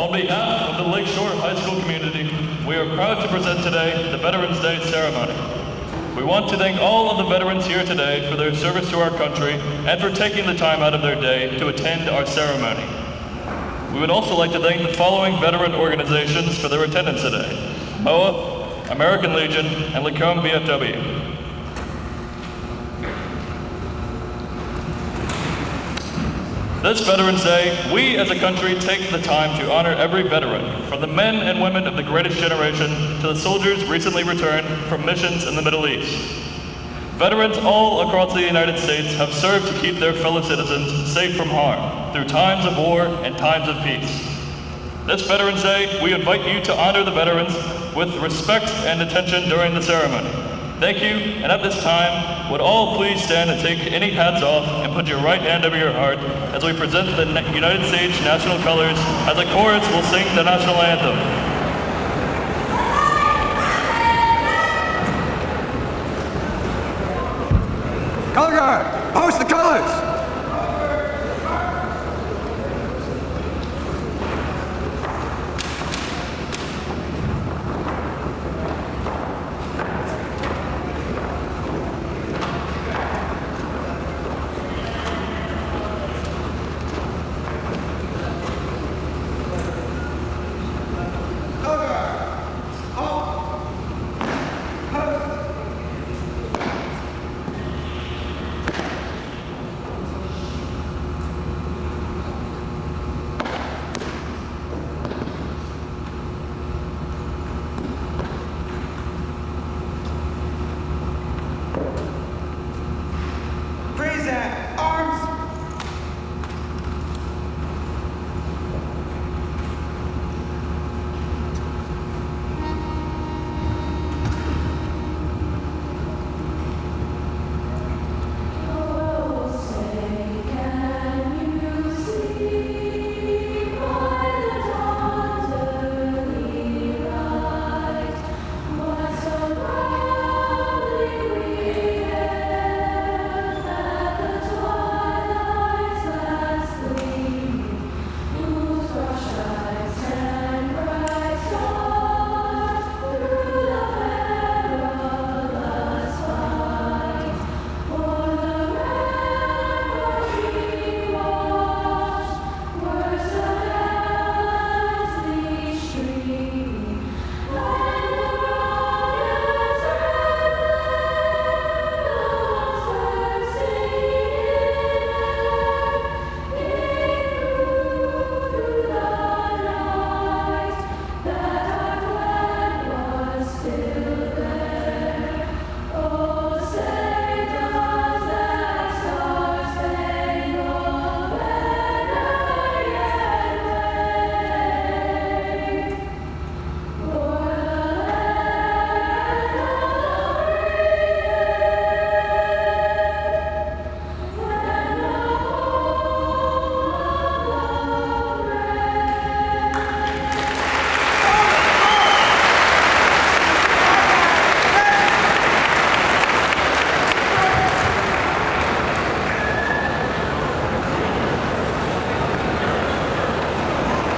On behalf of the Lakeshore High School community, we are proud to present today the Veterans Day ceremony. We want to thank all of the veterans here today for their service to our country and for taking the time out of their day to attend our ceremony. We would also like to thank the following veteran organizations for their attendance today: MOA, American Legion, and Lacombe VFW. This Veterans Day, we as a country take the time to honor every veteran, from the men and women of the greatest generation to the soldiers recently returned from missions in the Middle East. Veterans all across the United States have served to keep their fellow citizens safe from harm through times of war and times of peace. This Veterans Day, we invite you to honor the veterans with respect and attention during the ceremony. Thank you, and at this time, would all please stand and take any hats off and put your right hand over your heart as we present the United States national colors as a chorus will sing the national anthem. Color guard, post the colors!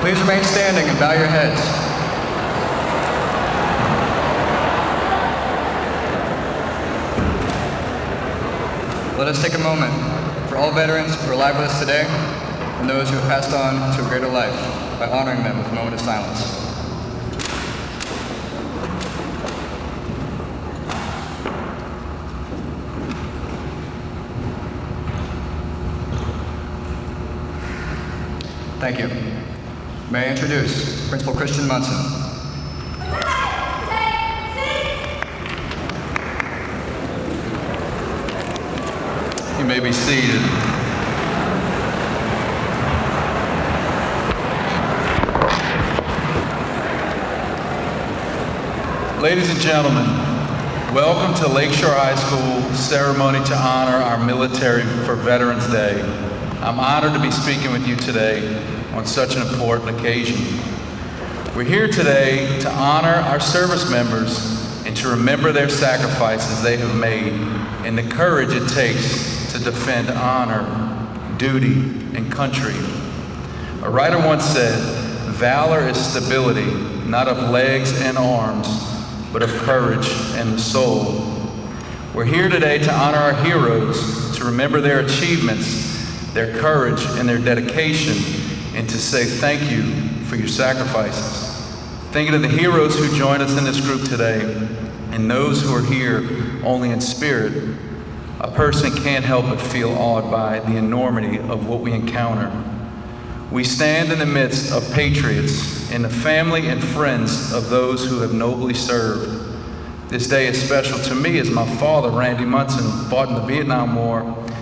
Please remain standing and bow your heads. Let us take a moment for all veterans who are alive with us today and those who have passed on to a greater life by honoring them with a moment of silence. Thank you. May I introduce Principal Christian Munson. You may be seated. Ladies and gentlemen, welcome to Lakeshore High School ceremony to honor our military for Veterans Day. I'm honored to be speaking with you today on such an important occasion. We're here today to honor our service members and to remember their sacrifices they have made and the courage it takes to defend honor, duty, and country. A writer once said, valor is stability, not of legs and arms, but of courage and the soul. We're here today to honor our heroes, to remember their achievements, their courage, and their dedication, and to say thank you for your sacrifices. Thinking of the heroes who joined us in this group today, and those who are here only in spirit, a person can't help but feel awed by the enormity of what we encounter. We stand in the midst of patriots and the family and friends of those who have nobly served. This day is special to me as my father, Randy Munson, fought in the Vietnam War,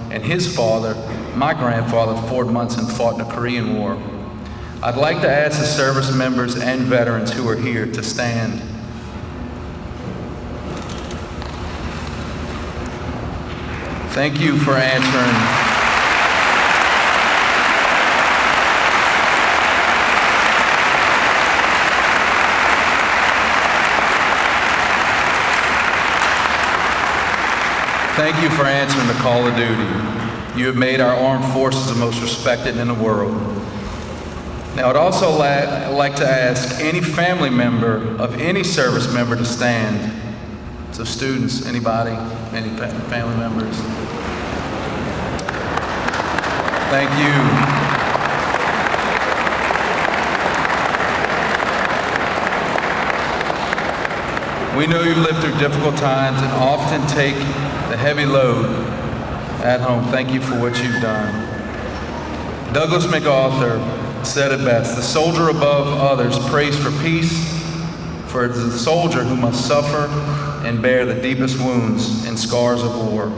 and his father, my grandfather, Ford Munson, fought in the Korean War. I'd like to ask the service members and veterans who are here to stand. Thank you for answering. Thank you for answering the call of duty. You have made our armed forces the most respected in the world. Now, I'd also like to ask any family member of any service member to stand. So students, anybody, any family members? Thank you. We know you live through difficult times and often take the heavy load at home. Thank you for what you've done. Douglas MacArthur said it best, the soldier above others prays for peace, for it is the soldier who must suffer and bear the deepest wounds and scars of war.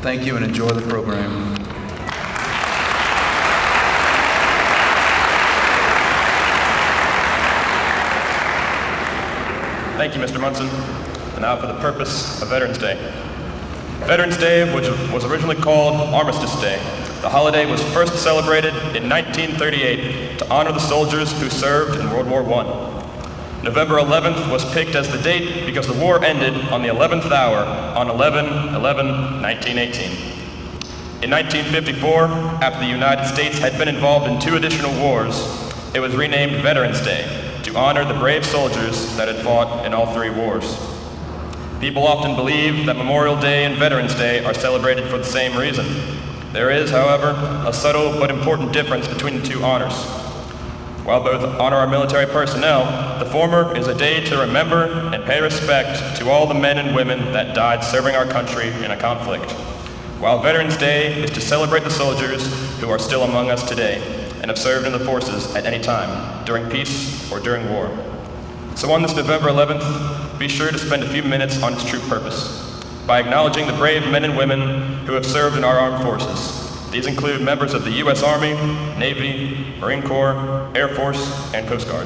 Thank you and enjoy the program. Thank you, Mr. Munson. And now for the purpose of Veterans Day. Veterans Day, which was originally called Armistice Day. The holiday was first celebrated in 1938 to honor the soldiers who served in World War I. November 11th was picked as the date because the war ended on the 11th hour on 11/11/1918. In 1954, after the United States had been involved in 2 additional wars, it was renamed Veterans Day to honor the brave soldiers that had fought in all 3 wars. People often believe that Memorial Day and Veterans Day are celebrated for the same reason. There is, however, a subtle but important difference between the 2 honors. While both honor our military personnel, the former is a day to remember and pay respect to all the men and women that died serving our country in a conflict, while Veterans Day is to celebrate the soldiers who are still among us today and have served in the forces at any time, during peace or during war. So on this November 11th, be sure to spend a few minutes on its true purpose, by acknowledging the brave men and women who have served in our armed forces. These include members of the U.S. Army, Navy, Marine Corps, Air Force, and Coast Guard.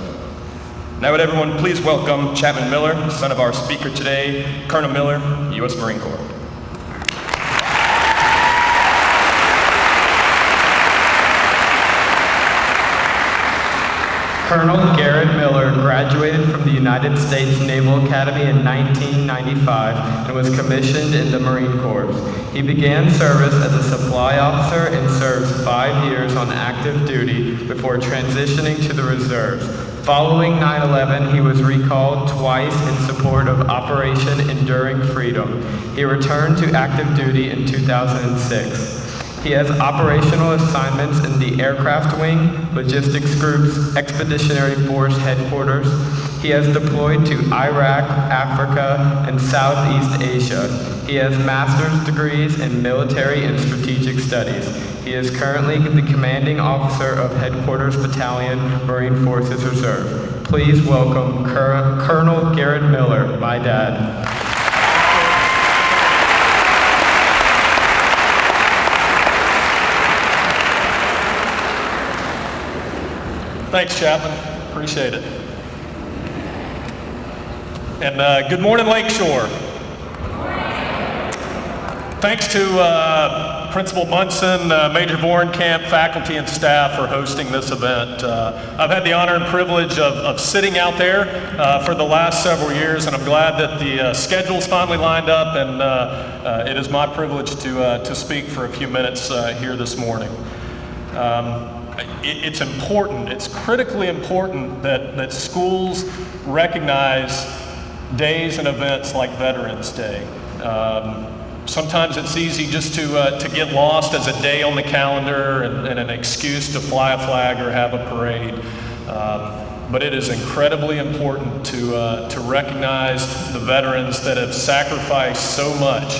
Now would everyone please welcome Chapman Miller, son of our speaker today, Colonel Miller, U.S. Marine Corps. Colonel Garrett Miller graduated from the United States Naval Academy in 1995 and was commissioned in the Marine Corps. He began service as a supply officer and served 5 years on active duty before transitioning to the reserves. Following 9/11, he was recalled twice in support of Operation Enduring Freedom. He returned to active duty in 2006. He has operational assignments in the Aircraft Wing, Logistics Group's Expeditionary Force Headquarters. He has deployed to Iraq, Africa, and Southeast Asia. He has master's degrees in military and strategic studies. He is currently the commanding officer of Headquarters Battalion, Marine Forces Reserve. Please welcome Colonel Garrett Miller, my dad. Thanks, Chapman. Appreciate it. And good morning, Lakeshore. Thanks to Principal Munson, Major Vorenkamp, faculty and staff for hosting this event. I've had the honor and privilege of sitting out there for the last several years, and I'm glad that the schedule's finally lined up, and it is my privilege to speak for a few minutes here this morning. it's important, it's critically important that schools recognize days and events like Veterans Day. Sometimes it's easy just to get lost as a day on the calendar and an excuse to fly a flag or have a parade. But it is incredibly important to recognize the veterans that have sacrificed so much.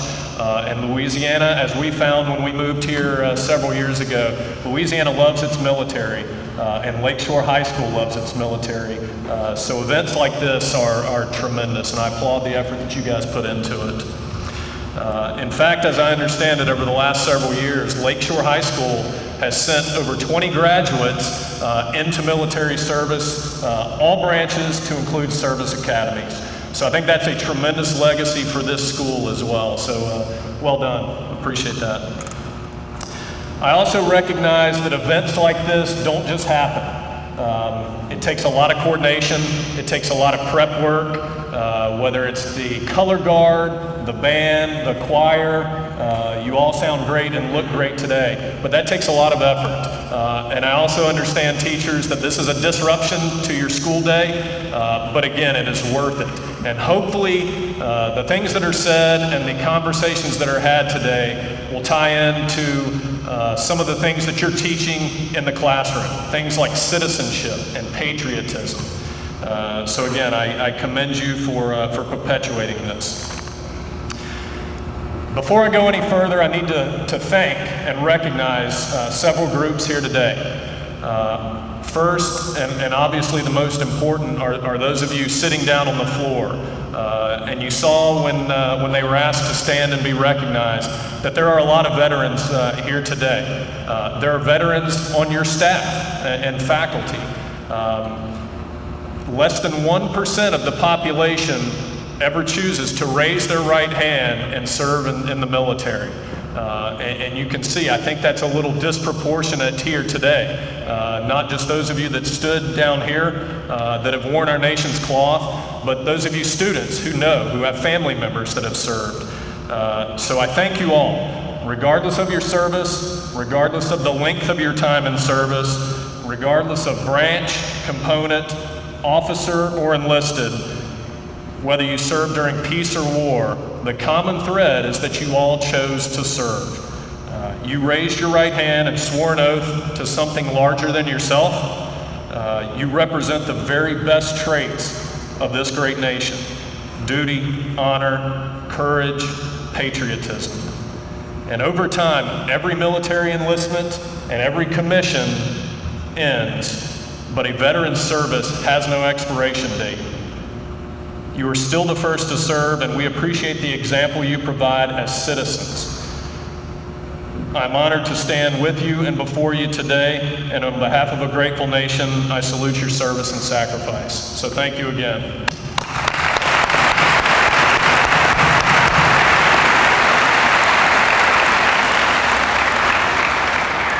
In Louisiana, as we found when we moved here several years ago, Louisiana loves its military, and Lakeshore High School loves its military. So events like this are tremendous, and I applaud the effort that you guys put into it. In fact, as I understand it, over the last several years, Lakeshore High School has sent over 20 graduates into military service, all branches to include service academies. So I think that's a tremendous legacy for this school as well. So well done, appreciate that. I also recognize that events like this don't just happen. It takes a lot of coordination, it takes a lot of prep work, whether it's the color guard, the band, the choir. You all sound great and look great today, but that takes a lot of effort. And I also understand, teachers, that this is a disruption to your school day, but again, it is worth it. And hopefully, the things that are said and the conversations that are had today will tie into some of the things that you're teaching in the classroom, things like citizenship and patriotism. So again, I commend you for perpetuating this. Before I go any further, I need to thank and recognize several groups here today. First, and obviously the most important, are those of you sitting down on the floor. And you saw when they were asked to stand and be recognized that there are a lot of veterans here today. There are veterans on your staff and faculty. Less than 1% of the population ever chooses to raise their right hand and serve in the military. And you can see, I think that's a little disproportionate here today. Not just those of you that stood down here that have worn our nation's cloth, but those of you students who have family members that have served. So I thank you all, regardless of your service, regardless of the length of your time in service, regardless of branch, component, officer, or enlisted. Whether you served during peace or war, the common thread is that you all chose to serve. You raised your right hand and swore an oath to something larger than yourself. You represent the very best traits of this great nation: duty, honor, courage, patriotism. And over time, every military enlistment and every commission ends, but a veteran's service has no expiration date. You are still the first to serve, and we appreciate the example you provide as citizens. I'm honored to stand with you and before you today, and on behalf of a grateful nation, I salute your service and sacrifice. So thank you again.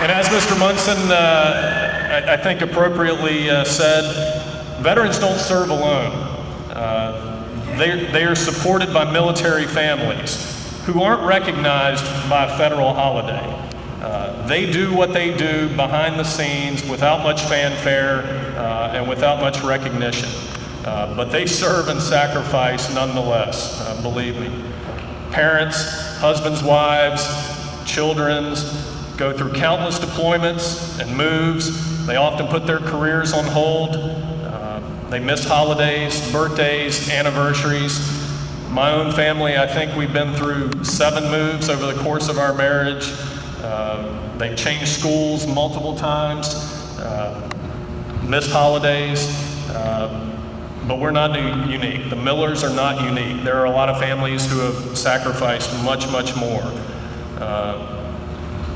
And as Mr. Munson, I think appropriately said, veterans don't serve alone. They are supported by military families who aren't recognized by a federal holiday. They do what they do behind the scenes without much fanfare and without much recognition. But they serve and sacrifice nonetheless, believe me. Parents, husbands, wives, children go through countless deployments and moves. They often put their careers on hold. They miss holidays, birthdays, anniversaries. My own family, I think we've been through 7 moves over the course of our marriage. They've changed schools multiple times, missed holidays, but we're not unique. The Millers are not unique. There are a lot of families who have sacrificed much, much more.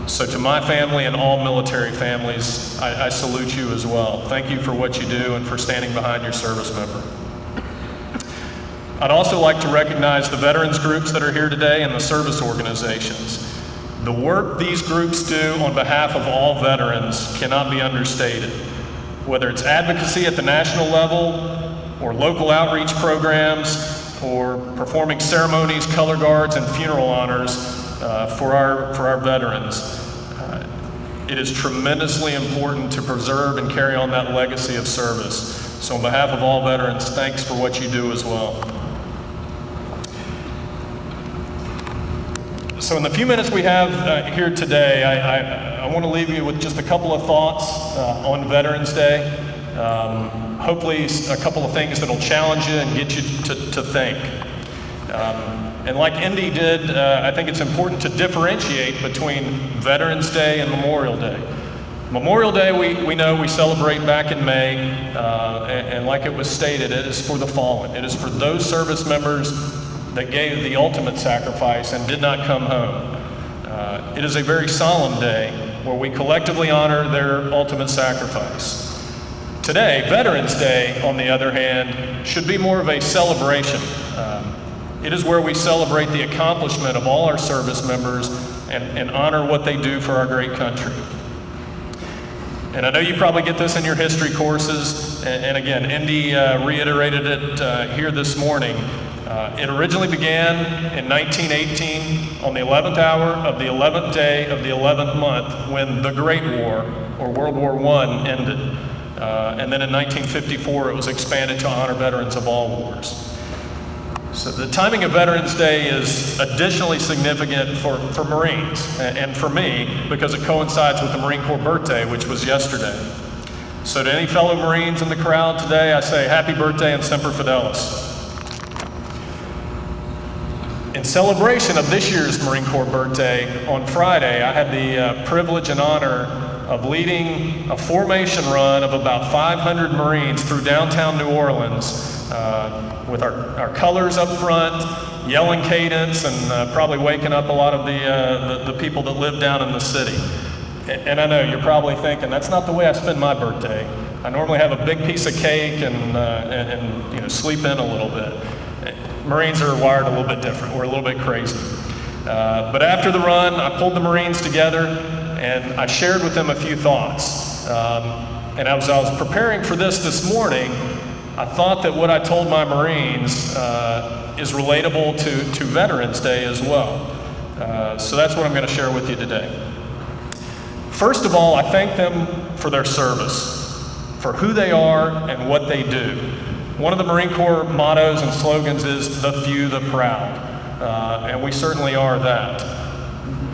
So to my family and all military families, I salute you as well. Thank you for what you do and for standing behind your service member. I'd also like to recognize the veterans groups that are here today and the service organizations. The work these groups do on behalf of all veterans cannot be understated. Whether it's advocacy at the national level, or local outreach programs, or performing ceremonies, color guards, and funeral honors for our veterans. It is tremendously important to preserve and carry on that legacy of service. So on behalf of all veterans, thanks for what you do as well. So in the few minutes we have here today, I want to leave you with just a couple of thoughts on Veterans Day. Hopefully a couple of things that'll challenge you and get you to think. And like Indy did, I think it's important to differentiate between Veterans Day and Memorial Day. Memorial Day, we know we celebrate back in May, and like it was stated, it is for the fallen. It is for those service members that gave the ultimate sacrifice and did not come home. It is a very solemn day where we collectively honor their ultimate sacrifice. Today, Veterans Day, on the other hand, should be more of a celebration. It is where we celebrate the accomplishment of all our service members and honor what they do for our great country. And I know you probably get this in your history courses, and again, Indy reiterated it here this morning. It originally began in 1918 on the 11th hour of the 11th day of the 11th month when the Great War, or World War I, ended. And then in 1954 it was expanded to honor veterans of all wars. So the timing of Veterans Day is additionally significant for Marines and for me because it coincides with the Marine Corps birthday, which was yesterday. So to any fellow Marines in the crowd today, I say happy birthday and Semper Fidelis. In celebration of this year's Marine Corps birthday, on Friday, I had the privilege and honor of leading a formation run of about 500 Marines through downtown New Orleans with our colors up front, yelling cadence, and probably waking up a lot of the people that live down in the city. And I know you're probably thinking, that's not the way I spend my birthday. I normally have a big piece of cake and sleep in a little bit. Marines are wired a little bit different. We're a little bit crazy. But after the run, I pulled the Marines together and I shared with them a few thoughts. And as I was preparing for this morning, I thought that what I told my Marines is relatable to Veterans Day as well. So that's what I'm going to share with you today. First of all, I thank them for their service, for who they are and what they do. One of the Marine Corps mottos and slogans is the few, the proud, and we certainly are that.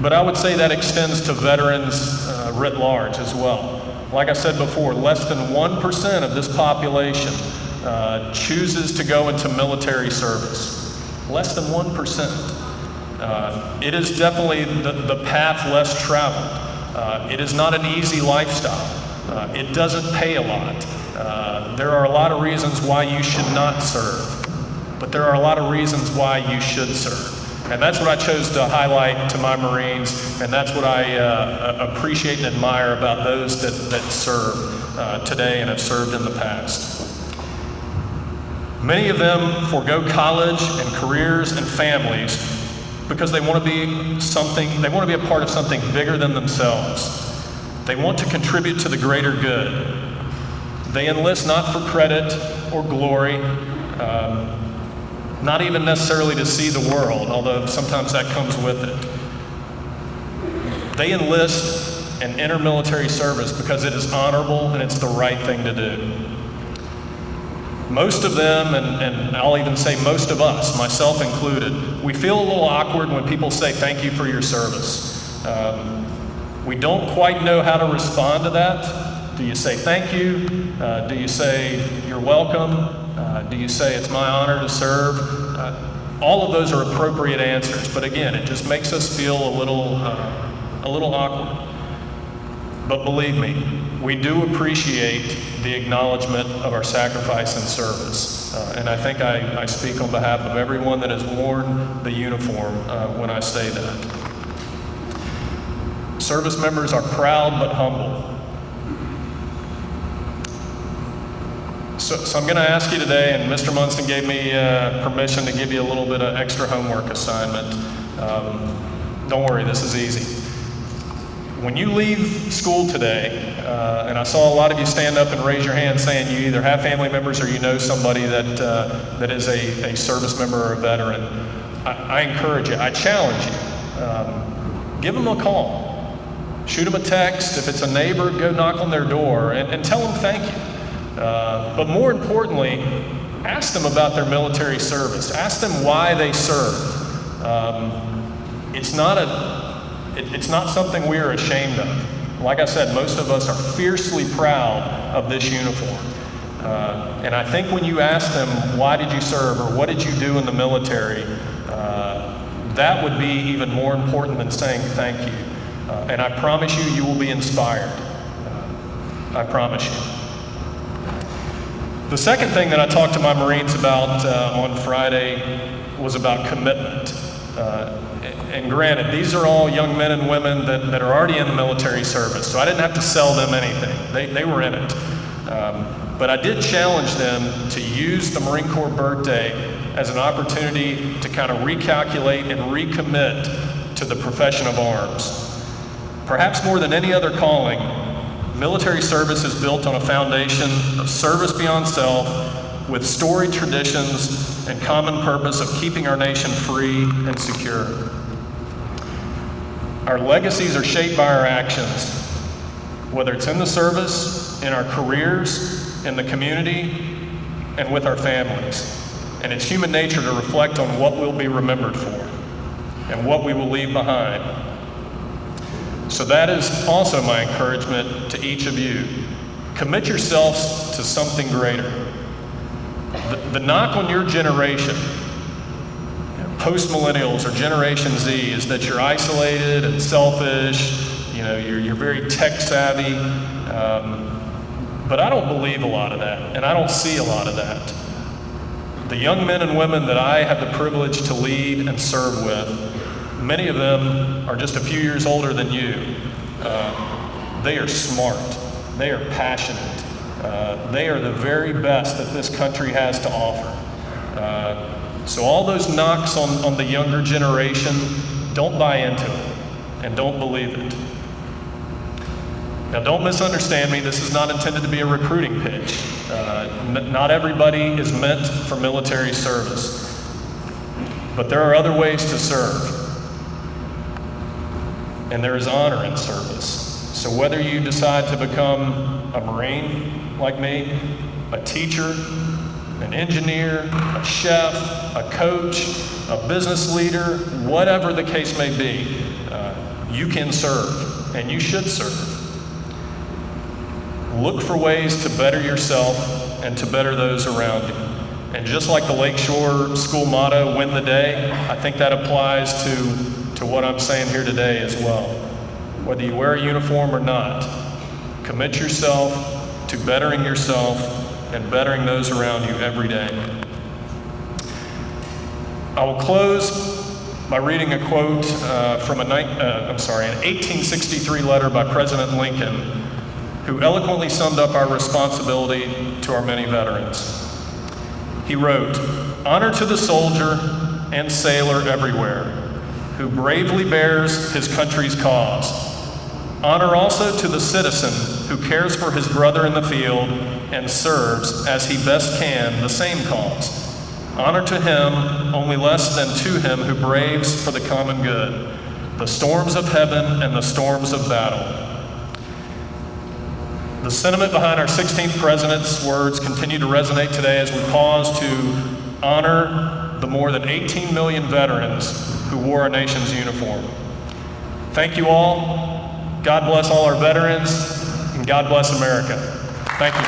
But I would say that extends to veterans writ large as well. Like I said before, less than 1% of this population chooses to go into military service. Less than 1%. It is definitely the path less traveled. It is not an easy lifestyle. It doesn't pay a lot. There are a lot of reasons why you should not serve, but there are a lot of reasons why you should serve. And that's what I chose to highlight to my Marines, and that's what I appreciate and admire about those that serve today and have served in the past. Many of them forego college and careers and families because they want to be a part of something bigger than themselves. They want to contribute to the greater good. They enlist not for credit or glory, not even necessarily to see the world, although sometimes that comes with it. They enlist and enter military service because it is honorable and it's the right thing to do. Most of them, and I'll even say most of us, myself included, we feel a little awkward when people say thank you for your service. We don't quite know how to respond to that. Do you say thank you? Do you say you're welcome? Do you say it's my honor to serve? All of those are appropriate answers, but again, it just makes us feel a little awkward. But believe me, we do appreciate the acknowledgement of our sacrifice and service. And I think I speak on behalf of everyone that has worn the uniform when I say that. Service members are proud but humble. So I'm going to ask you today, and Mr. Munson gave me permission to give you a little bit of extra homework assignment. Don't worry, this is easy. When you leave school today, and I saw a lot of you stand up and raise your hand saying you either have family members or you know somebody that is a service member or a veteran, I encourage you, I challenge you, give them a call. Shoot them a text. If it's a neighbor, go knock on their door and tell them thank you. But more importantly, ask them about their military service. Ask them why they served. It's not something we are ashamed of. Like I said, most of us are fiercely proud of this uniform. And I think when you ask them, why did you serve or what did you do in the military, that would be even more important than saying thank you. And I promise you, you will be inspired. I promise you. The second thing that I talked to my Marines about on Friday was about commitment. And granted, these are all young men and women that are already in the military service, so I didn't have to sell them anything. They were in it. But I did challenge them to use the Marine Corps birthday as an opportunity to kind of recalculate and recommit to the profession of arms. Perhaps more than any other calling, military service is built on a foundation of service beyond self with storied traditions and common purpose of keeping our nation free and secure. Our legacies are shaped by our actions, whether it's in the service, in our careers, in the community, and with our families. And it's human nature to reflect on what we'll be remembered for and what we will leave behind. So that is also my encouragement to each of you. Commit yourselves to something greater. The knock on your generation, post-millennials or Generation Z, is that you're isolated and selfish, you're very tech savvy, but I don't believe a lot of that, and I don't see a lot of that. The young men and women that I have the privilege to lead and serve with, many of them are just a few years older than you. They are smart. They are passionate. They are the very best that this country has to offer. So all those knocks on the younger generation, don't buy into it and don't believe it. Now, don't misunderstand me. This is not intended to be a recruiting pitch. Not everybody is meant for military service, but there are other ways to serve, and there is honor in service. So whether you decide to become a Marine like me, a teacher, an engineer, a chef, a coach, a business leader, whatever the case may be, you can serve, and you should serve. Look for ways to better yourself and to better those around you. And just like the Lakeshore school motto, win the day, I think that applies to what I'm saying here today as well. Whether you wear a uniform or not, commit yourself to bettering yourself and bettering those around you every day. I will close by reading a quote from an 1863 letter by President Lincoln, who eloquently summed up our responsibility to our many veterans. He wrote, "Honor to the soldier and sailor everywhere who bravely bears his country's cause. Honor also to the citizen who cares for his brother in the field and serves as he best can the same cause. Honor to him only less than to him who braves for the common good, the storms of heaven and the storms of battle." The sentiment behind our 16th president's words continue to resonate today as we pause to honor the more than 18 million veterans who wore our nation's uniform. Thank you all. God bless all our veterans, and God bless America. Thank you.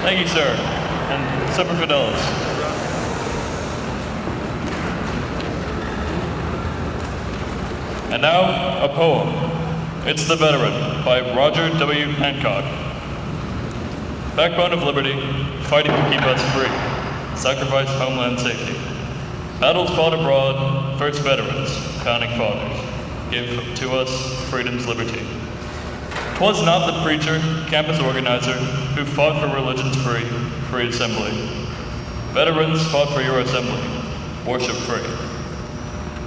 Thank you, sir. And Semper Fidelis. And now, a poem. It's The Veteran by Roger W. Hancock. Backbone of liberty, fighting to keep us free. Sacrifice homeland safety. Battles fought abroad, first veterans, founding fathers. gave to us freedom's liberty. 'Twas not the preacher, campus organizer, who fought for religion's free assembly. Veterans fought for your assembly, worship free.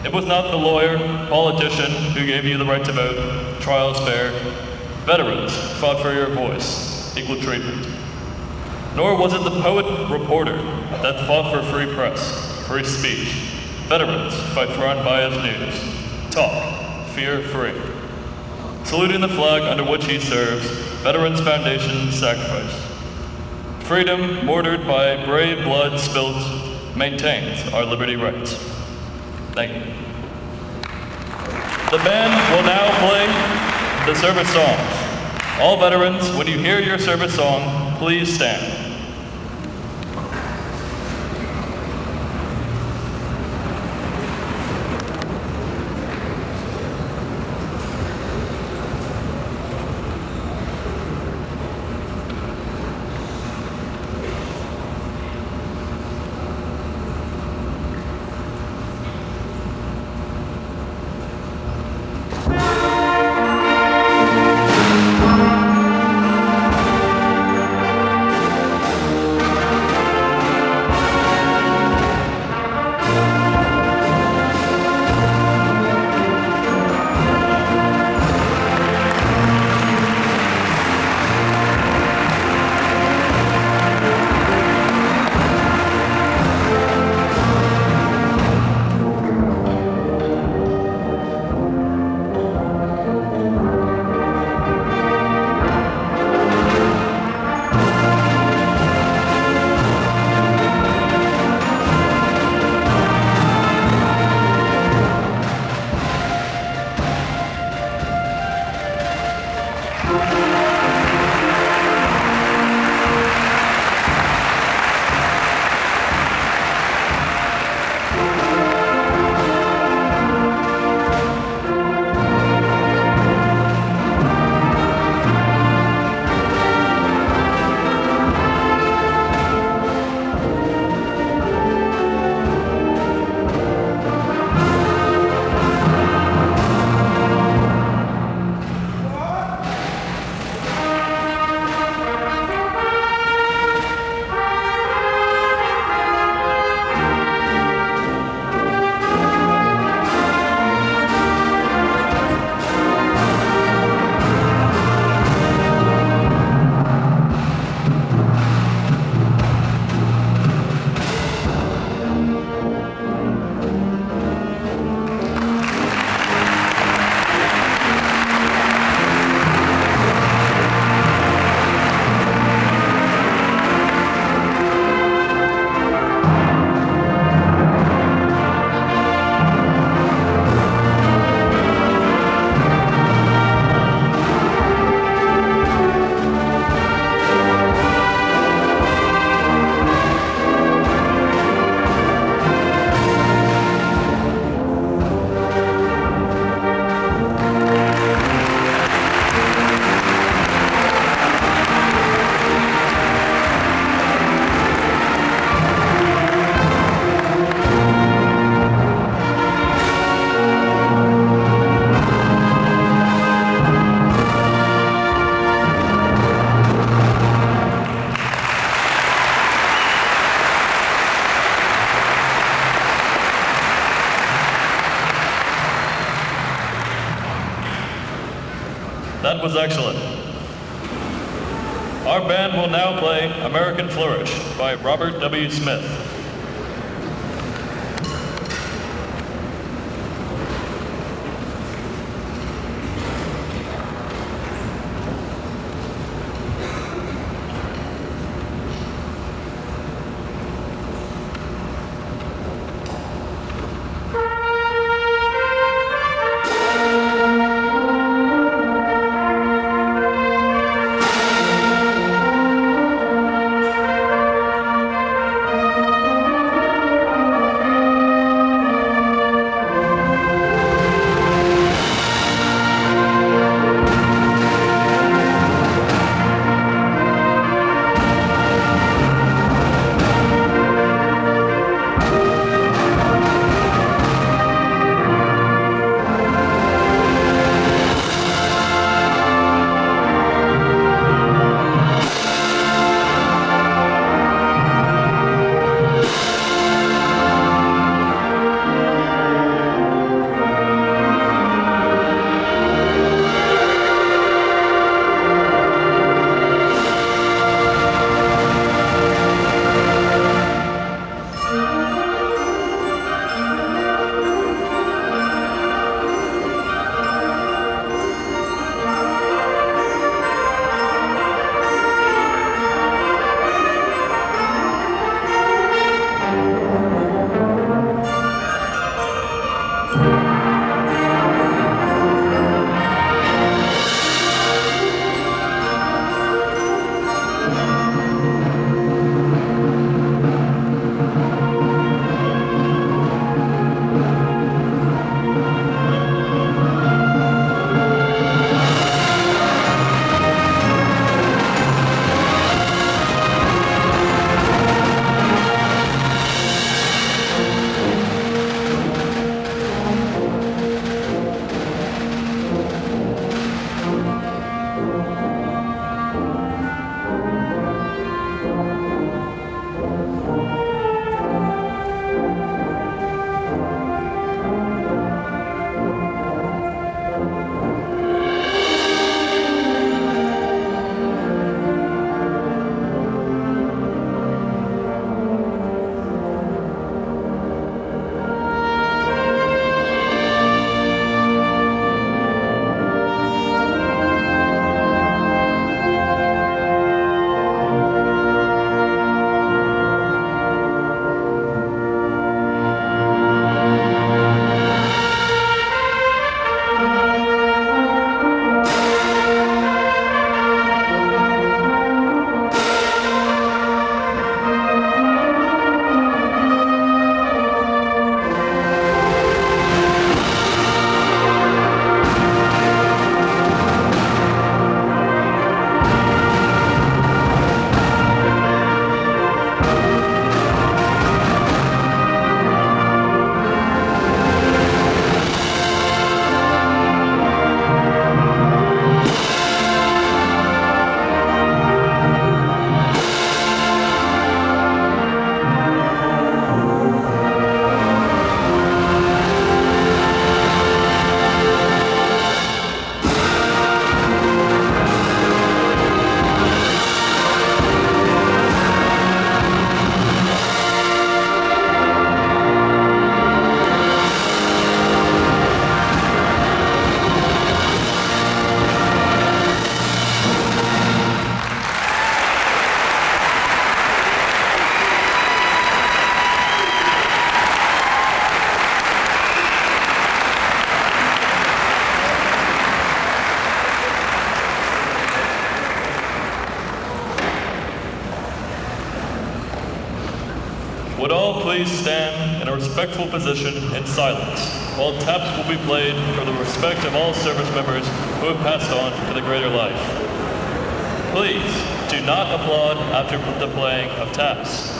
It was not the lawyer, politician, who gave you the right to vote, trials fair. Veterans fought for your voice, equal treatment. Nor was it the poet, reporter, that fought for free press, free speech. Veterans fight for unbiased news. Talk, fear-free. Saluting the flag under which he serves, Veterans Foundation sacrifice. Freedom, mortared by brave blood spilt, maintains our liberty rights. Thank you. The band will now play the service songs. All veterans, when you hear your service song, please stand. That was excellent. Our band will now play American Flourish by Robert W. Smith. Would all please stand in a respectful position in silence while taps will be played for the respect of all service members who have passed on to the greater life. Please do not applaud after the playing of taps.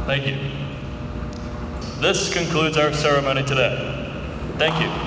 Thank you. This concludes our ceremony today. Thank you.